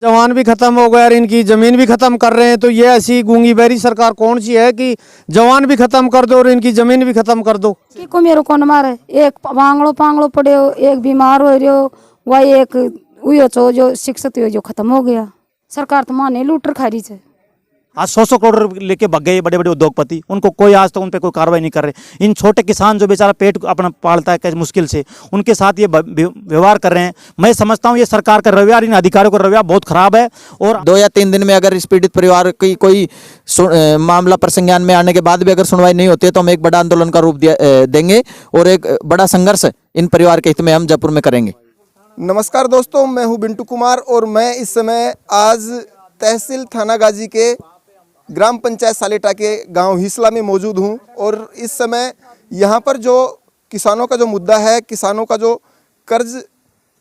जवान भी खत्म हो गए और इनकी जमीन भी खत्म कर रहे हैं। तो ये ऐसी गूंगी बहरी सरकार कौन सी है कि जवान भी खत्म कर दो और इनकी जमीन भी खत्म कर दो। कि को मेरे को न मारे, एक पांगड़ो पांगड़ो पड़े हो, एक बीमार हो रहे हो, वही एक हुई छो जो शिक्षित हुई जो खत्म हो गया। सरकार तो माने लूटर खा रही है। आज 100 करोड़ लेके भग गए बड़े बड़े उद्योगपति, उनको कोई आज तक उन पे कोई कार्रवाई नहीं कर रहे। इन छोटे किसान जो बेचारा पेट अपना पालता है कैसे मुश्किल से, उनके साथ ये व्यवहार कर रहे हैं। मैं समझता हूँ ये सरकार का रवैया, इन अधिकारियों का रवैया बहुत खराब है। और 2 या 3 दिन में अगर इस पीड़ित परिवार की कोई मामला प्रसंज्ञान में आने के बाद भी अगर सुनवाई नहीं होती है तो हम एक बड़ा आंदोलन का रूप देंगे और एक बड़ा संघर्ष इन परिवार के हित में हम जयपुर में करेंगे। नमस्कार दोस्तों, मैं हूं बिंटू कुमार और मैं इस समय आज तहसील थानागाजी के ग्राम पंचायत सालेटा के गांव हिसला में मौजूद हूं। और इस समय यहां पर जो किसानों का जो मुद्दा है, किसानों का जो कर्ज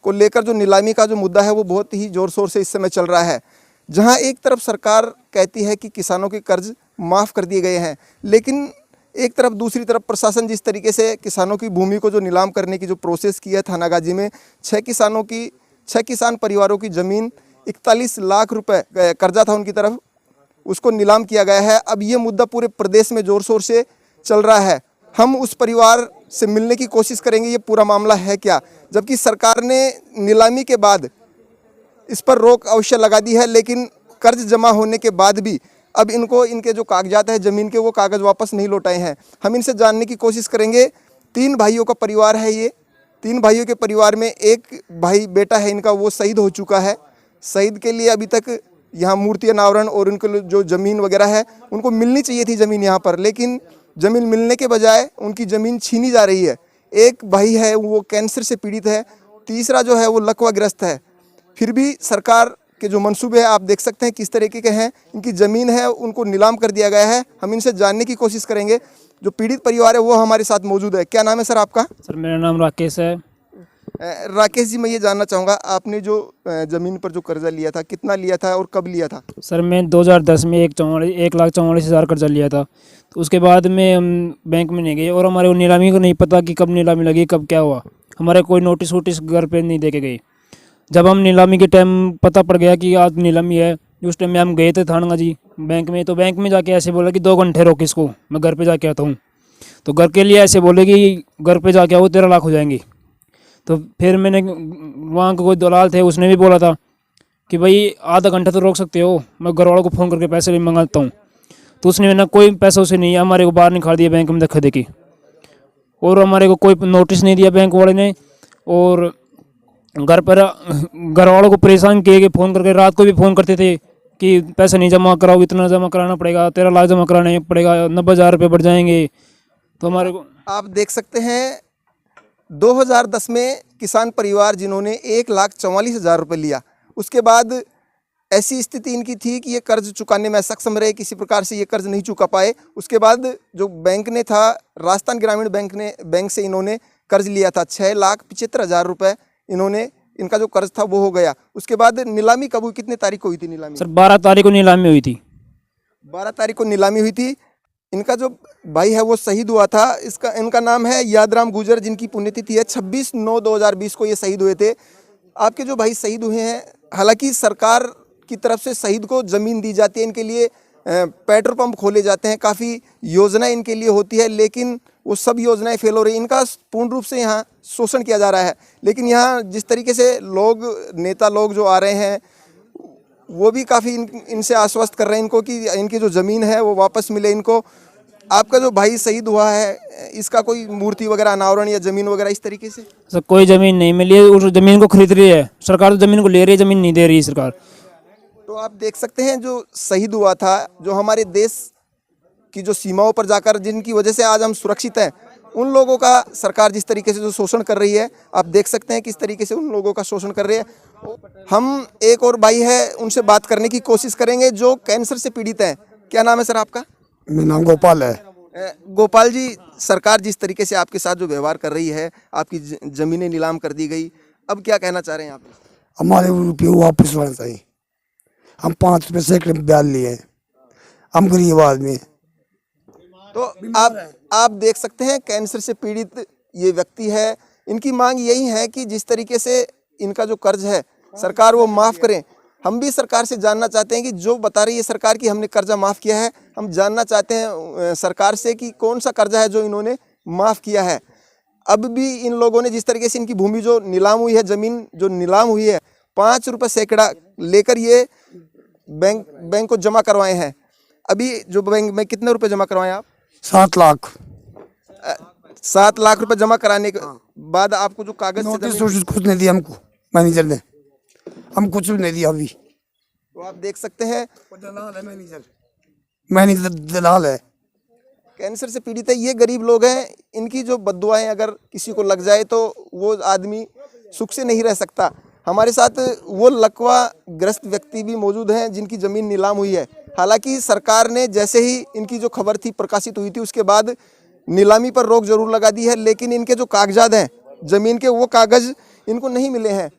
को लेकर जो नीलामी का जो मुद्दा है वो बहुत ही ज़ोर शोर से इस समय चल रहा है। जहां एक तरफ सरकार कहती है कि किसानों के कर्ज माफ़ कर दिए गए हैं, लेकिन एक तरफ दूसरी तरफ प्रशासन जिस तरीके से किसानों की भूमि को जो नीलाम करने की जो प्रोसेस की है थानागाजी में, 6 किसान परिवारों की ज़मीन 41 लाख रुपए कर्जा था उनकी तरफ, उसको नीलाम किया गया है। अब ये मुद्दा पूरे प्रदेश में ज़ोर शोर से चल रहा है। हम उस परिवार से मिलने की कोशिश करेंगे ये पूरा मामला है क्या, जबकि सरकार ने नीलामी के बाद इस पर रोक अवश्य लगा दी है, लेकिन कर्ज जमा होने के बाद भी अब इनको इनके जो कागजात है ज़मीन के वो कागज़ वापस नहीं लौटाए हैं। हम इनसे जानने की कोशिश करेंगे। 3 भाइयों का परिवार है ये। 3 भाइयों के परिवार में एक भाई बेटा है इनका, वो शहीद हो चुका है। शहीद के लिए अभी तक यहाँ मूर्ति अनावरण और उनको जो ज़मीन वगैरह है उनको मिलनी चाहिए थी ज़मीन यहाँ पर, लेकिन ज़मीन मिलने के बजाय उनकी ज़मीन छीनी जा रही है। एक भाई है वो कैंसर से पीड़ित है, तीसरा जो है वो लकवाग्रस्त है। फिर भी सरकार के जो मंसूबे हैं आप देख सकते हैं किस तरीके के हैं। इनकी ज़मीन है उनको नीलाम कर दिया गया है। हम इनसे जानने की कोशिश करेंगे। जो पीड़ित परिवार है वो हमारे साथ मौजूद है। क्या नाम है सर आपका? सर मेरा नाम राकेश है। राकेश जी, मैं ये जानना चाहूँगा आपने जो ज़मीन पर जो कर्जा लिया था कितना लिया था और कब लिया था? सर मैं 2010 में 1,44,000 कर्जा लिया था। तो उसके बाद में हम बैंक में नहीं गए और हमारे को नीलामी को नहीं पता कि कब नीलामी लगी, कब क्या हुआ। हमारे कोई नोटिस वोटिस घर पे नहीं दे के गए। जब हम नीलामी के टाइम पता पड़ गया कि आज नीलामी है, उस टाइम में हम गए थे थानागाजी बैंक में। तो बैंक में जाके ऐसे बोला कि 2 घंटे रोक इसको, मैं घर पर जाके आता हूँ। तो घर के लिए ऐसे बोले कि घर पर जाके आओ 13 लाख हो जाएंगे। तो फिर मैंने वहाँ के कोई दलाल थे, उसने भी बोला था कि भाई आधा घंटा तो रोक सकते हो, मैं घर वालों को फ़ोन करके पैसे भी मंगाता हूँ। तो उसने ना कोई पैसा उसे नहीं, हमारे को बाहर निकाल दिया बैंक में धक्का देके, और हमारे को कोई नोटिस नहीं दिया बैंक वाले ने। और घर वालों को परेशान किए कि फ़ोन करके रात को भी फ़ोन करते थे कि पैसा नहीं जमा कराओ, इतना जमा कराना पड़ेगा, 13 लाख जमा कराना पड़ेगा, 90,000 रुपये बढ़ जाएंगे। तो हमारे को आप देख सकते हैं 2010 में किसान परिवार जिन्होंने 1,44,000 रुपये लिया, उसके बाद ऐसी स्थिति इनकी थी कि ये कर्ज चुकाने में सक्षम रहे, किसी प्रकार से ये कर्ज नहीं चुका पाए। उसके बाद जो बैंक ने था, राजस्थान ग्रामीण बैंक से इन्होंने कर्ज लिया था 6,75,000 रुपये। इनका जो कर्ज था वो हो गया। उसके बाद नीलामी कब हुई, कितने तारीख को हुई थी नीलामी? सर 12 तारीख को नीलामी हुई थी। 12 तारीख को नीलामी हुई थी। इनका जो भाई है वो शहीद हुआ था। इनका नाम है यादराम गुजर, जिनकी पुण्यतिथि है 26/9/2020 को ये शहीद हुए थे। आपके जो भाई शहीद हुए हैं, हालांकि सरकार की तरफ से शहीद को ज़मीन दी जाती है, इनके लिए पेट्रोल पंप खोले जाते हैं, काफ़ी योजनाएं इनके लिए होती है, लेकिन वो सब योजनाएं फेल हो रही। इनका पूर्ण रूप से यहाँ शोषण किया जा रहा है। लेकिन यहाँ जिस तरीके से नेता लोग जो आ रहे हैं वो भी काफ़ी इनसे आश्वस्त कर रहे हैं इनको कि इनकी जो ज़मीन है वो वापस मिले इनको। आपका जो भाई शहीद हुआ है, इसका कोई मूर्ति वगैरह अनावरण या ज़मीन वगैरह इस तरीके से? सर कोई ज़मीन नहीं मिली है, उस ज़मीन को खरीद रही है सरकार, तो ज़मीन को ले रही है, ज़मीन नहीं दे रही है सरकार। तो आप देख सकते हैं जो शहीद हुआ था, जो हमारे देश की जो सीमाओं पर जाकर जिनकी वजह से आज हम सुरक्षित हैं, उन लोगों का सरकार जिस तरीके से जो शोषण कर रही है, आप देख सकते हैं किस तरीके से उन लोगों का शोषण कर रही है। हम एक और भाई है उनसे बात करने की कोशिश करेंगे जो कैंसर से पीड़ित हैं। क्या नाम है सर आपका? मेरा नाम गोपाल है। गोपाल जी, सरकार जिस तरीके से आपके साथ जो व्यवहार कर रही है, आपकी ज़मीनें नीलाम कर दी गई, अब क्या कहना चाह रहे हैं आप? हमारे रुपये वापस होना चाहिए। हम 5 रुपये सैकड़े में ब्याज लिए हैं, हम गरीब आदमी। तो आप देख सकते हैं कैंसर से पीड़ित ये व्यक्ति है। इनकी मांग यही है कि जिस तरीके से इनका जो कर्ज है सरकार वो माफ़ करें। हम भी सरकार से जानना चाहते हैं कि जो बता रही है सरकार कि हमने कर्जा माफ़ किया है, हम जानना चाहते हैं सरकार से कि कौन सा कर्जा है जो इन्होंने माफ़ किया है। अब भी इन लोगों ने जिस तरीके से इनकी भूमि जो नीलाम हुई है, ज़मीन जो नीलाम हुई है, 5 रुपये सैकड़ा लेकर ये बैंक को जमा करवाए हैं। अभी जो बैंक में कितने रुपए जमा करवाए आप? 7 लाख 7 लाख रुपए जमा कराने के बाद आपको जो कागज से नोटिस जमीन- वोटिस कुछ नहीं दिया हमको, मैनेजर ने हम कुछ भी नहीं दिया अभी। तो आप देख सकते हैं दलाल है मैनेजर दलाल है। कैंसर से पीड़ित है, ये गरीब लोग हैं। इनकी जो बद्दुआएं अगर किसी को लग जाए तो वो आदमी सुख से नहीं रह सकता। हमारे साथ वो लकवा ग्रस्त व्यक्ति भी मौजूद हैं जिनकी ज़मीन नीलाम हुई है। हालांकि सरकार ने जैसे ही इनकी जो खबर थी प्रकाशित हुई थी उसके बाद नीलामी पर रोक जरूर लगा दी है, लेकिन इनके जो कागजात हैं ज़मीन के, वो कागज़ इनको नहीं मिले हैं।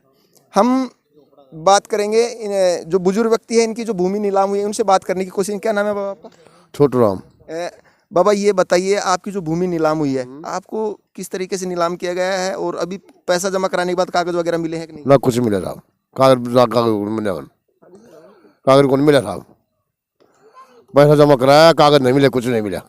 हम बात करेंगे जो बुजुर्ग व्यक्ति है, इनकी जो भूमि नीलाम हुई है, उनसे बात करने की कोशिश। क्या नाम है बाबा आपका? छोटू राम। बाबा ये बताइए, आपकी जो भूमि नीलाम हुई है, आपको किस तरीके से नीलाम किया गया है और अभी पैसा जमा कराने के बाद कागज वगैरह मिले हैं कि नहीं? ना कुछ मिला साहब, कागज कौन मिला साहब, पैसा जमा कराया, कागज नहीं मिले, कुछ नहीं मिला।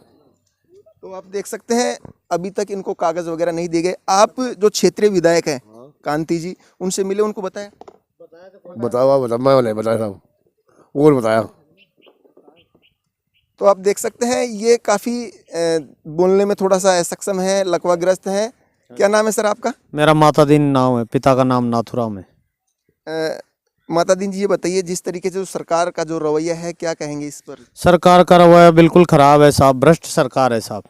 तो आप देख सकते हैं अभी तक इनको कागज वगैरह नहीं दिए गए। आप जो क्षेत्रीय विधायक हैं कांति जी, उनसे मिले, उनको बताया? बताओ मैं नहीं बताया साहब, और बताया। तो आप देख सकते हैं ये काफ़ी बोलने में थोड़ा सा असक्षम है, लकवाग्रस्त है। क्या नाम है सर आपका? मेरा मातादीन नाम है, पिता का नाम नाथुराम है। मातादीन जी ये बताइए, जिस तरीके से जो सरकार का जो रवैया है, क्या कहेंगे इस पर? सरकार का रवैया बिल्कुल खराब है साहब, भ्रष्ट सरकार है साहब,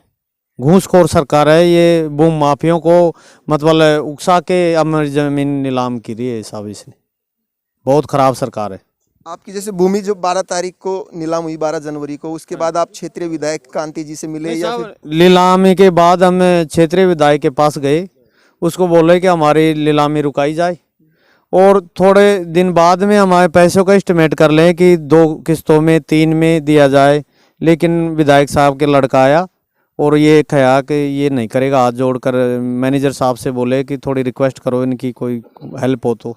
घूसखोर सरकार है। ये भूमि माफियों को मतलब उकसा के अब जमीन नीलाम की रही है साहब इसने, बहुत खराब सरकार है। आपकी जैसे भूमि जो 12 तारीख को नीलाम हुई, 12 जनवरी को, उसके बाद आप क्षेत्रीय विधायक कांति जी से मिले या फिर? नीलामी के बाद हम क्षेत्रीय विधायक के पास गए, उसको बोले कि हमारी नीलामी रुकाई जाए और थोड़े दिन बाद में हमारे पैसों का एस्टिमेट कर लें कि 2 किस्तों में 3 में दिया जाए। लेकिन विधायक साहब के लड़का आया और ये कहा कि ये नहीं करेगा। हाथ जोड़कर मैनेजर साहब से बोले कि थोड़ी रिक्वेस्ट करो, इनकी कोई हेल्प हो तो।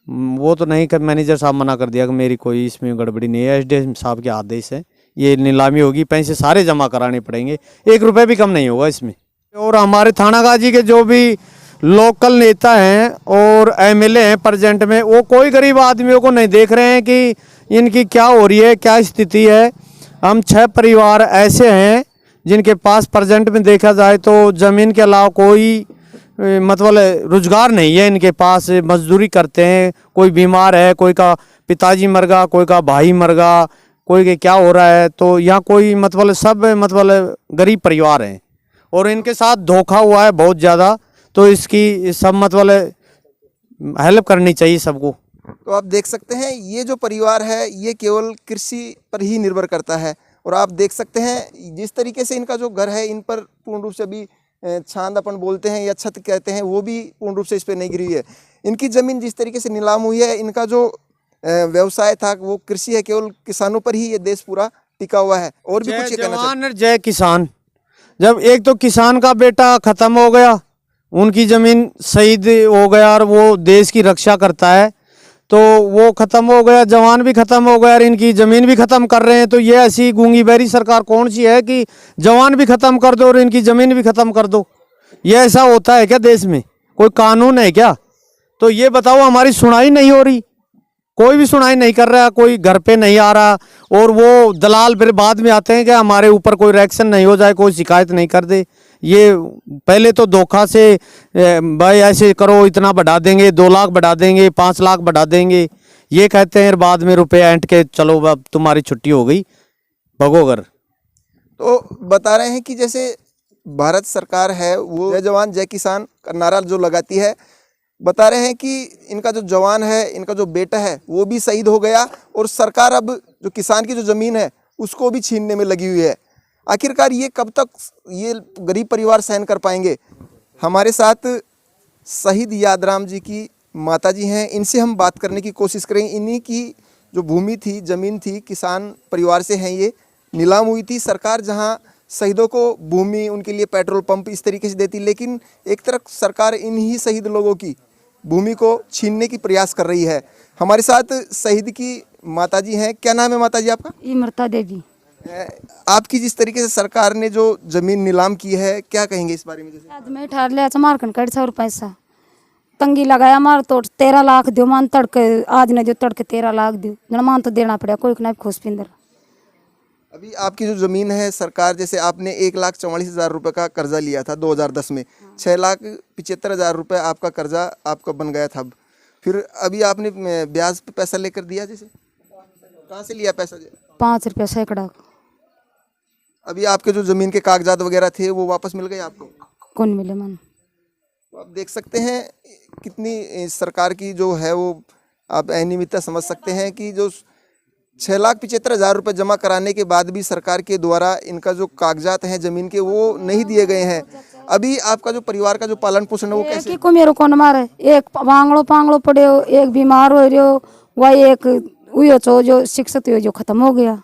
वो तो नहीं कर, मैनेजर साहब मना कर दिया कि मेरी कोई इसमें गड़बड़ी नहीं है, एसडीएम साहब के आदेश है, ये नीलामी होगी, पैसे सारे जमा कराने पड़ेंगे, 1 रुपये भी कम नहीं होगा इसमें। और हमारे थानागाजी के जो भी लोकल नेता हैं और एमएलए हैं प्रेजेंट में, वो कोई गरीब आदमियों को नहीं देख रहे हैं कि इनकी क्या हो रही है, क्या स्थिति है। हम 6 परिवार ऐसे हैं जिनके पास प्रेजेंट में देखा जाए तो ज़मीन के अलावा कोई मतलब रोजगार नहीं है इनके पास, मजदूरी करते हैं। कोई बीमार है, कोई का पिताजी मर गया, कोई का भाई मर गया, कोई के क्या हो रहा है। तो यहाँ कोई मतलब सब मतलब गरीब परिवार हैं और इनके साथ धोखा हुआ है बहुत ज़्यादा। तो इसकी सब मतलब हेल्प करनी चाहिए सबको। तो आप देख सकते हैं ये जो परिवार है ये केवल कृषि पर ही निर्भर करता है। और आप देख सकते हैं जिस तरीके से इनका जो घर है, इन पर पूर्ण रूप से अभी छांद अपन बोलते हैं या छत कहते हैं, वो भी पूर्ण रूप से इस पर नहीं गिरी हुई है। इनकी ज़मीन जिस तरीके से नीलाम हुई है, इनका जो व्यवसाय था वो कृषि है, केवल किसानों पर ही ये देश पूरा टिका हुआ है। और भी कुछ ये कहना चाहते हैं? जय किसान। जब एक तो किसान का बेटा खत्म हो गया, उनकी ज़मीन शहीद हो गया और वो देश की रक्षा करता है, तो वो ख़त्म हो गया, जवान भी ख़त्म हो गया और इनकी ज़मीन भी ख़त्म कर रहे हैं। तो ये ऐसी गूंगी बहरी सरकार कौन सी है कि जवान भी ख़त्म कर दो और इनकी ज़मीन भी ख़त्म कर दो? ये ऐसा होता है क्या देश में? कोई कानून है क्या? तो ये बताओ, हमारी सुनाई नहीं हो रही, कोई भी सुनाई नहीं कर रहा, कोई घर पे नहीं आ रहा। और वो दलाल फिर बाद में आते हैं कि हमारे ऊपर कोई रिएक्शन नहीं हो जाए, कोई शिकायत नहीं कर दे। ये पहले तो धोखा से भाई ऐसे करो, इतना बढ़ा देंगे, 2 लाख बढ़ा देंगे, 5 लाख बढ़ा देंगे, ये कहते हैं। बाद में रुपये ऐंठ के चलो अब तुम्हारी छुट्टी हो गई, भगो घर। तो बता रहे हैं कि जैसे भारत सरकार है वो जय जवान जय किसान का नारा जो लगाती है, बता रहे हैं कि इनका जो जवान है, इनका जो बेटा है वो भी शहीद हो गया और सरकार अब जो किसान की जो ज़मीन है उसको भी छीनने में लगी हुई है। आखिरकार ये कब तक ये गरीब परिवार सहन कर पाएंगे? हमारे साथ शहीद यादराम जी की माताजी हैं, इनसे हम बात करने की कोशिश करेंगे। इन्हीं की जो भूमि थी, ज़मीन थी, किसान परिवार से हैं, ये नीलाम हुई थी। सरकार जहां शहीदों को भूमि, उनके लिए पेट्रोल पंप इस तरीके से देती, लेकिन एक तरफ सरकार इन्हीं शहीद लोगों की भूमि को छीनने की प्रयास कर रही है। हमारे साथ शहीद की माताजी हैं। क्या नाम है माताजी आपका? इमरता देवी। आपकी जिस तरीके से सरकार ने जो जमीन नीलाम की है, क्या कहेंगे इस बारे में? जैसे आज मैं ठार लिया मारकन कड़ 100 पैसा तंगी लगाया मार तो 13 लाख दो मान तड़के आज ने जो तड़के 13 लाख दो मान तो देना पड़ा कोई ना खोस पिंदर। अभी आपकी जो ज़मीन है सरकार, जैसे आपने 1,44,000 रुपये का कर्जा लिया था 2010 में, 6,75,000 रुपये आपका कर्जा आपका बन गया था। फिर अभी आपने ब्याज पे पैसा लेकर दिया, जैसे कहाँ से लिया पैसा? 5 रुपया सैकड़ा। अभी आपके जो ज़मीन के कागजात वगैरह थे वो वापस मिल गए आपको? कौन मिले मन। तो आप देख सकते हैं कितनी सरकार की जो है वो आप अनियमितता समझ सकते हैं कि जो 6,75,000 रुपये जमा कराने के बाद भी सरकार के द्वारा इनका जो कागजात हैं ज़मीन के वो नहीं दिए गए हैं। अभी आपका जो परिवार का जो पालन पोषण है वो कैसे? को मेरो कौन मारे एक पांगड़ो पड़े हो, एक बीमार हो रहे हो, वही एक उयो चो जो शिक्षित हो जो खत्म हो गया।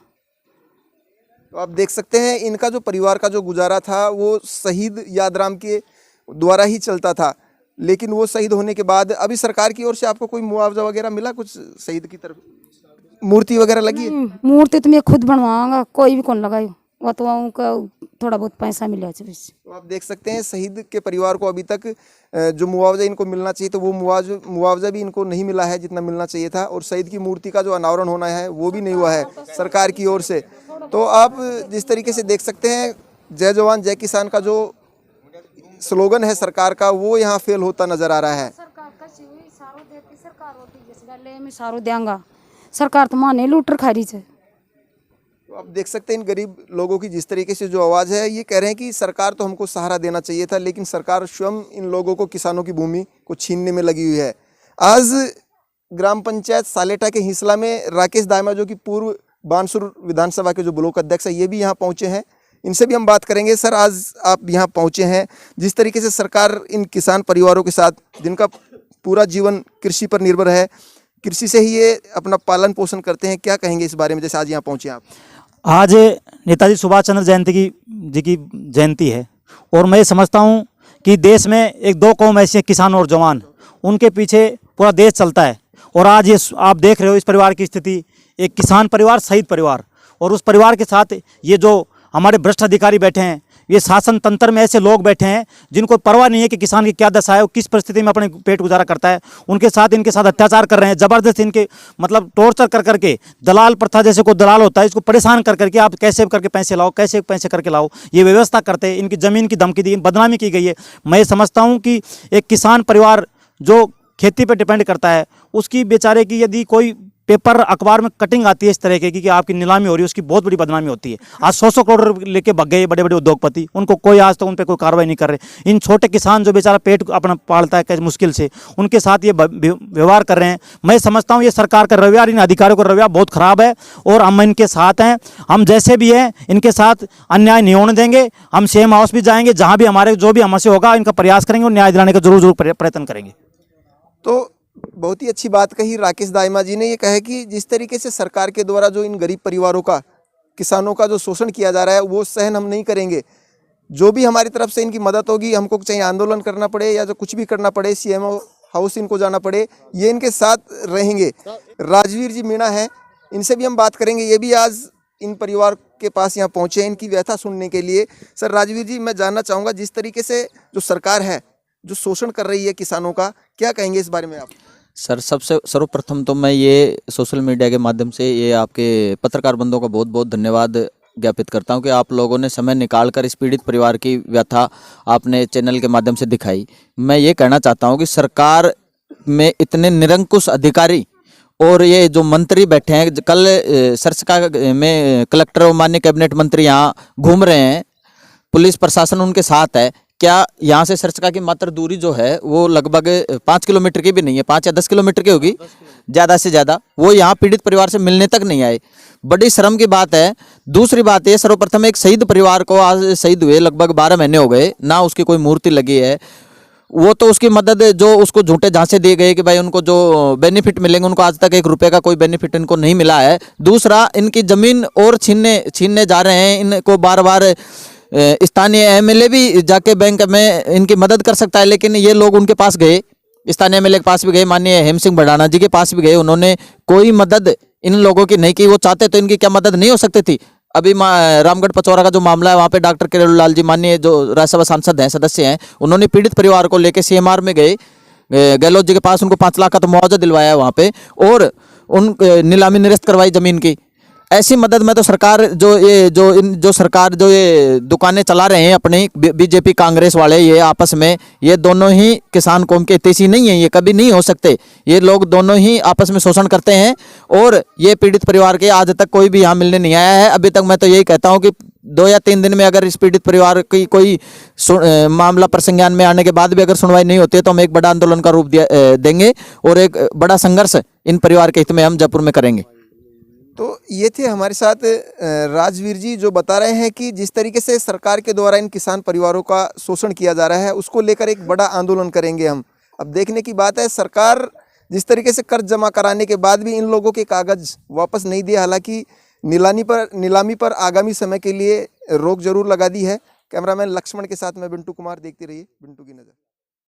तो आप देख सकते हैं इनका जो परिवार का जो गुजारा था वो शहीद यादराम के द्वारा ही चलता था, लेकिन वो शहीद होने के बाद अभी सरकार की ओर से आपको कोई मुआवजा वगैरह मिला? कुछ शहीद की तरफ मूर्ति वगैरह लगी है? मूर्ति तो मैं खुद बनवाऊंगा, कोई भी कौन लगायो, वो तो उनका थोड़ा बहुत पैसा मिला। तो आप देख सकते हैं शहीद के परिवार को अभी तक जो मुआवजा इनको मिलना चाहिए तो वो मुआवजा भी इनको नहीं मिला है जितना मिलना चाहिए था, और शहीद की मूर्ति का जो अनावरण होना है वो भी नहीं हुआ है सरकार की ओर से। तो आप जिस तरीके से देख सकते हैं जय जवान जय किसान का जो स्लोगन है सरकार का वो यहाँ फेल होता नजर आ रहा है। सरकार तो माने लूटर खा रही है। तो आप देख सकते हैं इन गरीब लोगों की जिस तरीके से जो आवाज़ है, ये कह रहे हैं कि सरकार तो हमको सहारा देना चाहिए था, लेकिन सरकार स्वयं इन लोगों को, किसानों की भूमि को छीनने में लगी हुई है। आज ग्राम पंचायत सालेटा के हिसला में राकेश दामा जो कि पूर्व बानसूर विधानसभा के जो ब्लॉक अध्यक्ष है, ये भी यहाँ पहुँचे हैं। इनसे भी हम बात करेंगे। सर, आज आप यहाँ पहुँचे हैं, जिस तरीके से सरकार इन किसान परिवारों के साथ, जिनका पूरा जीवन कृषि पर निर्भर है, कृषि से ही ये अपना पालन पोषण करते हैं, क्या कहेंगे इस बारे में? जैसे आज यहाँ पहुँचे आप। आज नेताजी सुभाष चंद्र जी की जयंती है, और मैं समझता हूँ कि देश में एक दो कौम ऐसी है, किसान और जवान, उनके पीछे पूरा देश चलता है। और आज ये आप देख रहे हो इस परिवार की स्थिति, एक किसान परिवार, शहीद परिवार, और उस परिवार के साथ ये जो हमारे भ्रष्ट अधिकारी बैठे हैं, ये शासन तंत्र में ऐसे लोग बैठे हैं जिनको परवाह नहीं है कि किसान की क्या दशा है, वो किस परिस्थिति में अपने पेट गुजारा करता है। इनके साथ अत्याचार कर रहे हैं, ज़बरदस्त इनके मतलब टॉर्चर कर करके, दलाल प्रथा जैसे कोई दलाल होता है, इसको परेशान कर करके आप कैसे करके पैसे लाओ, कैसे पैसे करके लाओ, ये व्यवस्था करते हैं। इनकी ज़मीन की धमकी दी, बदनामी की गई है। मैं समझता हूँ कि एक किसान परिवार जो खेती पर डिपेंड करता है, उसकी बेचारे की यदि कोई पेपर अखबार में कटिंग आती है इस तरह की कि आपकी नीलामी हो रही है, उसकी बहुत बड़ी बदनामी होती है। आज 100 करोड़ लेके भग गए बड़े बड़े उद्योगपति, उनको कोई आज तक उन पर कोई कार्रवाई नहीं कर रहे। इन छोटे किसान जो बेचारा पेट अपना पालता है कैसे मुश्किल से, उनके साथ ये व्यवहार कर रहे हैं। मैं समझता हूँ ये सरकार का रवैया, इन अधिकारियों का रवैया बहुत खराब है, और हम इनके साथ हैं। हम जैसे भी हैं इनके साथ अन्याय नहीं होने देंगे। हम सीएम हाउस भी जाएंगे, जहाँ भी हमारे जो भी हमसे होगा इनका प्रयास करेंगे और न्याय दिलाने का जरूर प्रयत्न करेंगे। तो बहुत ही अच्छी बात कही राकेश दाइमा जी ने। ये कहे कि जिस तरीके से सरकार के द्वारा जो इन गरीब परिवारों का, किसानों का जो शोषण किया जा रहा है, वो सहन हम नहीं करेंगे। जो भी हमारी तरफ से इनकी मदद होगी, हमको चाहे आंदोलन करना पड़े या जो कुछ भी करना पड़े, सीएम हाउस इनको जाना पड़े, ये इनके साथ रहेंगे। राजवीर जी मीणा है, इनसे भी हम बात करेंगे। ये भी आज इन परिवार के पास यहाँ पहुँचे हैं इनकी व्यथा सुनने के लिए। सर राजवीर जी, मैं जानना चाहूँगा, जिस तरीके से जो सरकार है जो शोषण कर रही है किसानों का, क्या कहेंगे इस बारे में आप? सर, सर्वप्रथम तो मैं ये सोशल मीडिया के माध्यम से ये आपके पत्रकार बंधुओं का बहुत बहुत धन्यवाद ज्ञापित करता हूं कि आप लोगों ने समय निकालकर इस पीड़ित परिवार की व्यथा आपने चैनल के माध्यम से दिखाई। मैं ये कहना चाहता हूं कि सरकार में इतने निरंकुश अधिकारी और ये जो मंत्री बैठे हैं, कल सरसका में कलेक्टर और माननीय कैबिनेट मंत्री यहाँ घूम रहे हैं, पुलिस प्रशासन उनके साथ है। क्या यहाँ से सरसका की मात्र दूरी जो है वो लगभग 5 किलोमीटर की भी नहीं है, 5 या 10 किलोमीटर की होगी ज़्यादा से ज़्यादा। वो यहाँ पीड़ित परिवार से मिलने तक नहीं आए, बड़ी शर्म की बात है। दूसरी बात ये, सर्वप्रथम एक शहीद परिवार को आज शहीद हुए लगभग 12 महीने हो गए, ना उसकी कोई मूर्ति लगी है। वो तो उसकी मदद जो उसको झूठे झांसे दिए गए कि भाई उनको जो बेनिफिट मिलेंगे, उनको आज तक 1 रुपये का कोई बेनिफिट इनको नहीं मिला है। दूसरा, इनकी ज़मीन और छीनने जा रहे हैं। इनको बार बार स्थानीय एमएलए भी जाके बैंक में इनकी मदद कर सकता है, लेकिन ये लोग उनके पास गए, स्थानीय एमएलए के पास भी गए, माननीय हेम सिंह भडाना जी के पास भी गए, उन्होंने कोई मदद इन लोगों की नहीं की। वो चाहते तो इनकी क्या मदद नहीं हो सकती थी। अभी रामगढ़ पचौरा का जो मामला है, वहाँ पे डॉक्टर किरोड़ी लाल जी, माननीय जो राज्यसभा सांसद हैं, सदस्य हैं, उन्होंने पीड़ित परिवार को लेकर सीएमआर में गए, गहलोत जी के पास, उनको 5 लाख का तो मुआवजा दिलवाया है वहाँ पे, और उन नीलामी निरस्त करवाई जमीन की। ऐसी मदद में तो सरकार जो सरकार जो ये दुकानें चला रहे हैं अपनी बीजेपी कांग्रेस वाले, ये आपस में, ये दोनों ही किसान कौम के हितैषी नहीं है, ये कभी नहीं हो सकते। ये लोग दोनों ही आपस में शोषण करते हैं, और ये पीड़ित परिवार के आज तक कोई भी यहाँ मिलने नहीं आया है अभी तक। मैं तो यही कहता हूँ कि 2 या 3 दिन में अगर इस पीड़ित परिवार की कोई मामला प्रसंज्ञान में आने के बाद भी अगर सुनवाई नहीं होती है, तो हम एक बड़ा आंदोलन का रूप देंगे, और एक बड़ा संघर्ष इन परिवार के हित में हम जयपुर में करेंगे। तो ये थे हमारे साथ राजवीर जी, जो बता रहे हैं कि जिस तरीके से सरकार के द्वारा इन किसान परिवारों का शोषण किया जा रहा है, उसको लेकर एक बड़ा आंदोलन करेंगे हम। अब देखने की बात है, सरकार जिस तरीके से कर्ज जमा कराने के बाद भी इन लोगों के कागज वापस नहीं दिए, हालांकि नीलामी पर आगामी समय के लिए रोक जरूर लगा दी है। कैमरामैन लक्ष्मण के साथ मैं बिंटू कुमार, देखते रहिए बिंटू की नज़र।